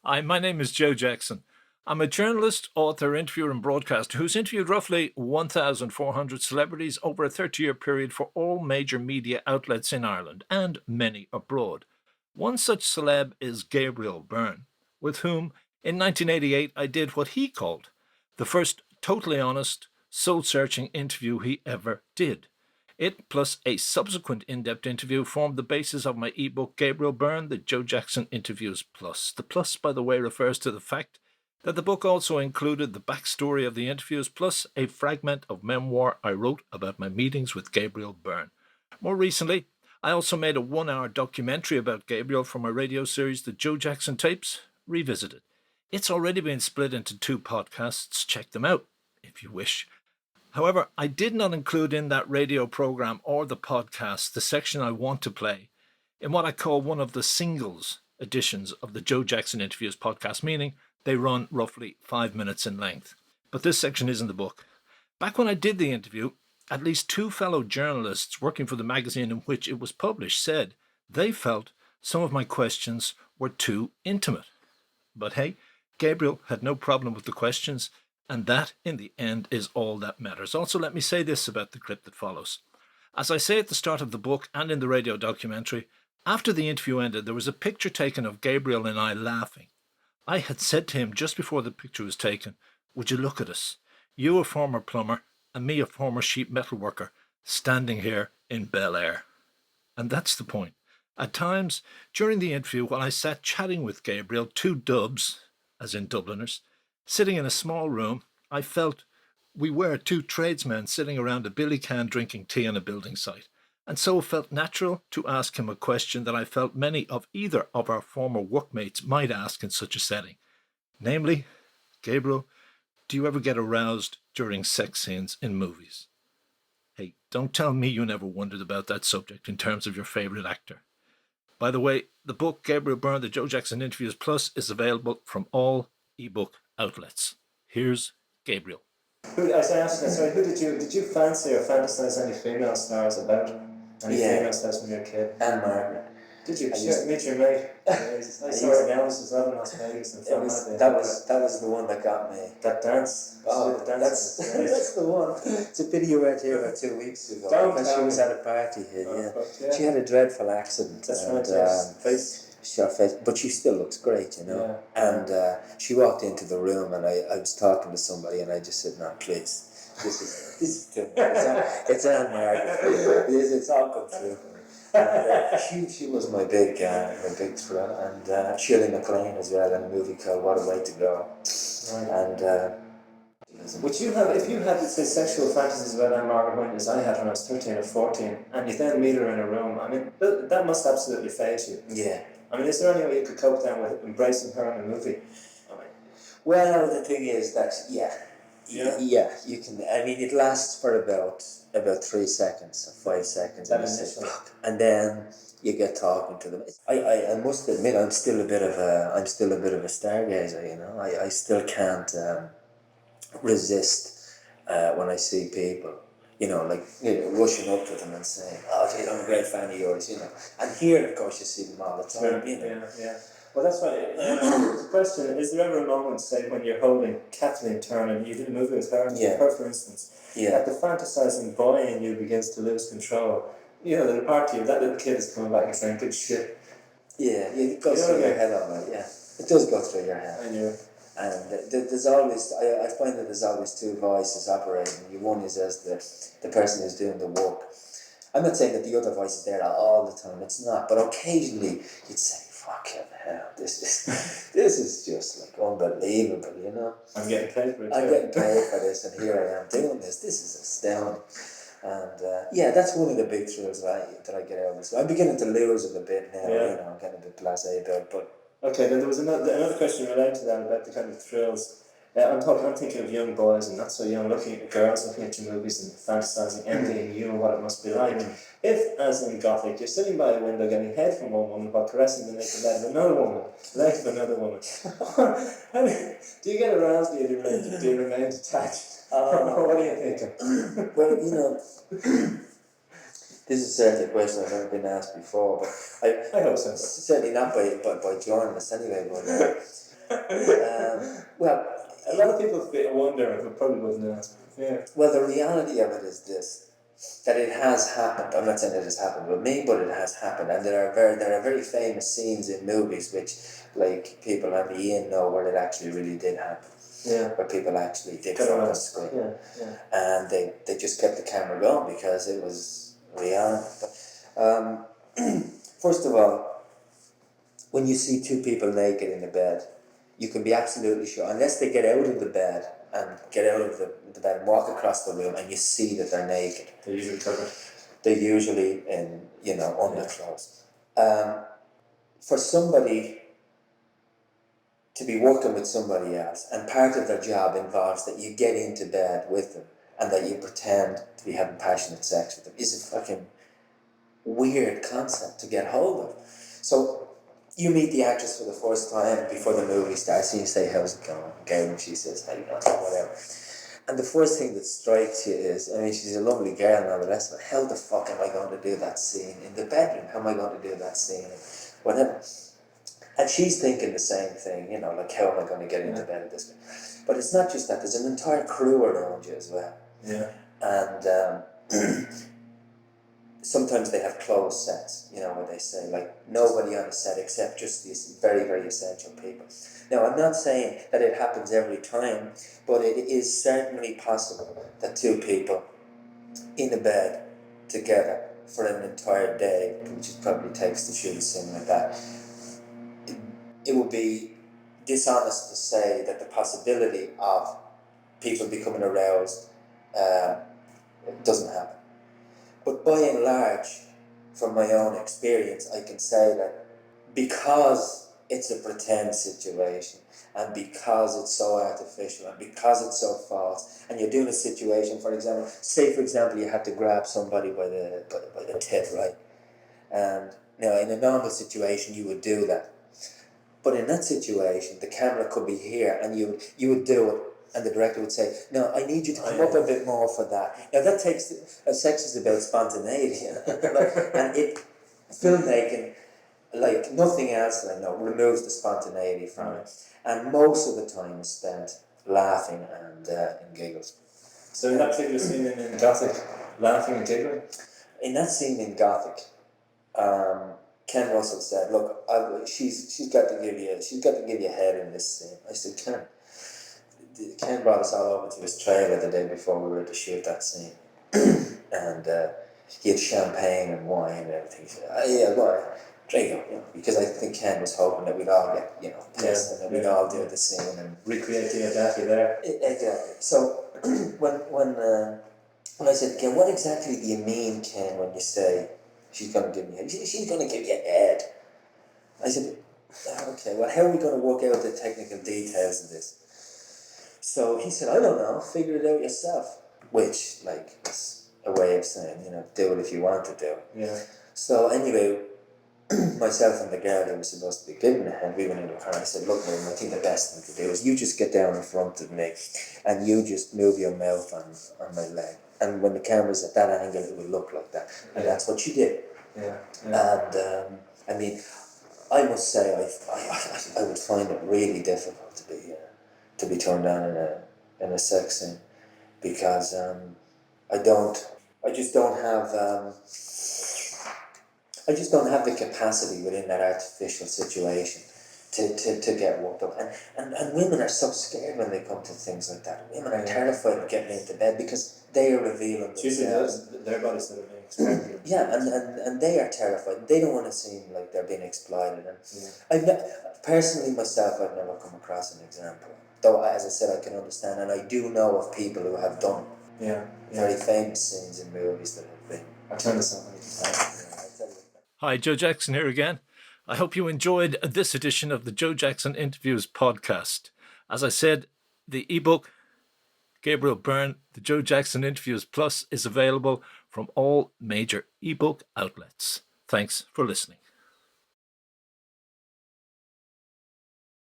Hi, my name is Joe Jackson. I'm a journalist, author, interviewer, and broadcaster who's interviewed roughly 1,400 celebrities over a 30-year period for all major media outlets in Ireland and many abroad. One such celeb is Gabriel Byrne, with whom, in 1988, I did what he called the first totally honest, soul-searching interview he ever did. It, plus a subsequent in-depth interview, formed the basis of my ebook, Gabriel Byrne, The Joe Jackson Interviews Plus. The plus, by the way, refers to the fact that the book also included the backstory of the interviews, plus a fragment of memoir I wrote about my meetings with Gabriel Byrne. More recently, I also made a 1-hour documentary about Gabriel for my radio series, The Joe Jackson Tapes, Revisited. It's already been split into 2 podcasts. Check them out, if you wish. However, I did not include in that radio program or the podcast the section I want to play in what I call one of the singles editions of the Joe Jackson Interviews podcast, meaning they run roughly 5 minutes in length. But this section is in the book. Back when I did the interview, at least 2 fellow journalists working for the magazine in which it was published said they felt some of my questions were too intimate. But hey, Gabriel had no problem with the questions, and that, in the end, is all that matters. Also, let me say this about the clip that follows. As I say at the start of the book and in the radio documentary, after the interview ended, there was a picture taken of Gabriel and I laughing. I had said to him just before the picture was taken, "Would you look at us? You a former plumber, and me a former sheet metal worker, standing here in Bel Air." And that's the point. At times, during the interview, while I sat chatting with Gabriel, 2 dubs, as in Dubliners, sitting in a small room, I felt we were 2 tradesmen sitting around a billy can drinking tea on a building site, and so it felt natural to ask him a question that I felt many of either of our former workmates might ask in such a setting. Namely, Gabriel, do you ever get aroused during sex scenes in movies? Hey, don't tell me you never wondered about that subject in terms of your favourite actor. By the way, the book Gabriel Byrne, The Joe Jackson Interviews Plus is available from all ebook outlets. Here's Gabriel. I was asking, sorry, who did you fancy or fantasize any female stars about? Any female stars when you were a kid? Ann Margret. Did you? Meet your mate. I saw her in Elvis in Las Vegas. And that was the one that got me. That dance. Oh, that's the one. It's a pity you weren't here about 2 weeks ago. Because she was at a party here. Yeah. She had a dreadful accident. That's right. Face. But she still looks great, you know. Yeah. And she walked into the room, and I was talking to somebody, and I just said, "No, please, this is too much. It's Ann Margret. It's all come true." And she was my big thrill, and Shirley MacLaine as well in a movie called What a Way to Go. Right. And would you have, if you had, say, sexual fantasies about Ann Margret when, as I had when I was 13 or 14, and you then meet her in a room, I mean, that must absolutely faze you. Yeah. I mean, is there any way you could cope then with embracing her in a movie? Well, the thing is that, you can. I mean, it lasts for about 3 seconds or 5 seconds, and then you get talking to them. I must admit, I'm still a bit of a stargazer. You know, I still can't resist when I see people. You know, like rushing up to them and saying, "Oh, gee, I'm a great fan of yours," you know. And here, of course, you see them all the time. You know? Yeah. Well, that's right. The question: is there ever a moment, say, when you're holding Kathleen Turner, you did a movie with her, her for instance, that the fantasizing boy in you begins to lose control? You know, the part of you, that little kid is coming back and saying, "Good shit." Yeah, it goes through your head, all right. Yeah, it does go through your head. I knew. And there's always, I find that there's always 2 voices operating. One is as the person who's doing the work. I'm not saying that the other voice is there all the time. It's not. But occasionally you'd say, "Fucking hell, this is just like unbelievable, you know. I'm getting paid for it. I'm getting paid for this, and here I am doing this. This is astounding." And that's one of the big thrills that I get out of this. I'm beginning to lose it a bit now. You know, I'm getting a bit blasé about it, but. Okay, then there was another question related to that about the kind of thrills. I'm thinking of young boys and not so young, looking at girls, looking at your movies and fantasizing, envying you and what it must be like. If, as in Gothic, you're sitting by a window getting head from one woman while caressing the naked leg of another woman, do you get aroused or do you remain detached? What are you thinking? Well, you know, this is certainly a question I've never been asked before, but I hope so. certainly not by journalists anyway. Well, A lot of people wonder, but probably wasn't asked. Yeah. well, the reality of it is this: that it has happened. I'm not saying it has happened with me, but it has happened, and there are very famous scenes in movies which, like, people on the in know where it actually really did happen. Yeah. Where people actually did Got fuck around. on screen. Yeah, yeah. And they just kept the camera going because it was reality. First of all, when you see two people naked in the bed, you can be absolutely sure, unless they get out of the bed and get out of the bed and walk across the room and you see that they're naked. They're usually covered. They're usually in, underclothes. For somebody to be working with somebody else, and part of their job involves that you get into bed with them and that you pretend to be having passionate sex with them, is a fucking weird concept to get hold of. So you meet the actress for the first time before the movie starts and you say, how's it going? Okay, and she says, how you doing? Whatever. And the first thing that strikes you is, I mean, she's a lovely girl and all the rest of it. How the fuck am I going to do that scene in the bedroom? How am I going to do that scene? Whatever. And she's thinking the same thing, like, how am I going to get into bed at this point? But it's not just that, there's an entire crew around you as well. Yeah. And sometimes they have closed sets, where they say, like, nobody on the set except just these very, very essential people. Now, I'm not saying that it happens every time, but it is certainly possible that two people in a bed together for an entire day, which it probably takes to shoot a scene like that, it would be dishonest to say that the possibility of people becoming aroused doesn't happen. But by and large, from my own experience, I can say that because it's a pretend situation, and because it's so artificial, and because it's so false, and you're doing a situation, for example, you had to grab somebody by the tit, right? And now, in a normal situation, you would do that. But in that situation, the camera could be here, and you would do it, and the director would say, no, I need you to come up a bit more for that. Now, that takes, sex is about spontaneity, and filmmaking, like nothing else that I know, removes the spontaneity from it. And most of the time is spent laughing and in giggles. So in that particular scene in Gothic, laughing and giggling? In that scene in Gothic, Ken Russell said, look, she's got to give you a head in this scene. I said, Ken brought us all over to his trailer the day before we were to shoot that scene. And he had champagne and wine and everything. He said, yeah, go on, drink it. Because I think Ken was hoping that we'd all get, pissed and that we'd all do the scene and recreate the Daffy there. Exactly. So when I said, Ken, what exactly do you mean, Ken, when you say she's going to give me a head? She's going to give you a head. I said, okay, well, how are we going to work out the technical details of this? So he said, I don't know, figure it out yourself. Which, is a way of saying, do it if you want to do it. Yeah. So anyway, myself and the girl who was supposed to be giving the hand, we went into the car and I said, look, man, I think the best thing to do is you just get down in front of me and you just move your mouth on my leg. And when the camera's at that angle, it will look like that. And that's what she did. Yeah. And, I mean, I must say, I would find it really difficult to be turned on in a sex scene, because I just don't have the capacity within that artificial situation to get worked up. And women are so scared when they come to things like that. Women are terrified of getting into bed because they are revealing themselves. Their bodies that are being exploited. Yeah, and they are terrified. They don't want to seem like they're being exploited. And personally, myself, I've never come across an example. Though, as I said, I can understand, and I do know of people who have done very famous scenes in movies that have been. I've turned this on many times. Hi, Joe Jackson here again. I hope you enjoyed this edition of the Joe Jackson Interviews podcast. As I said, the ebook, Gabriel Byrne, the Joe Jackson Interviews Plus, is available from all major ebook outlets. Thanks for listening.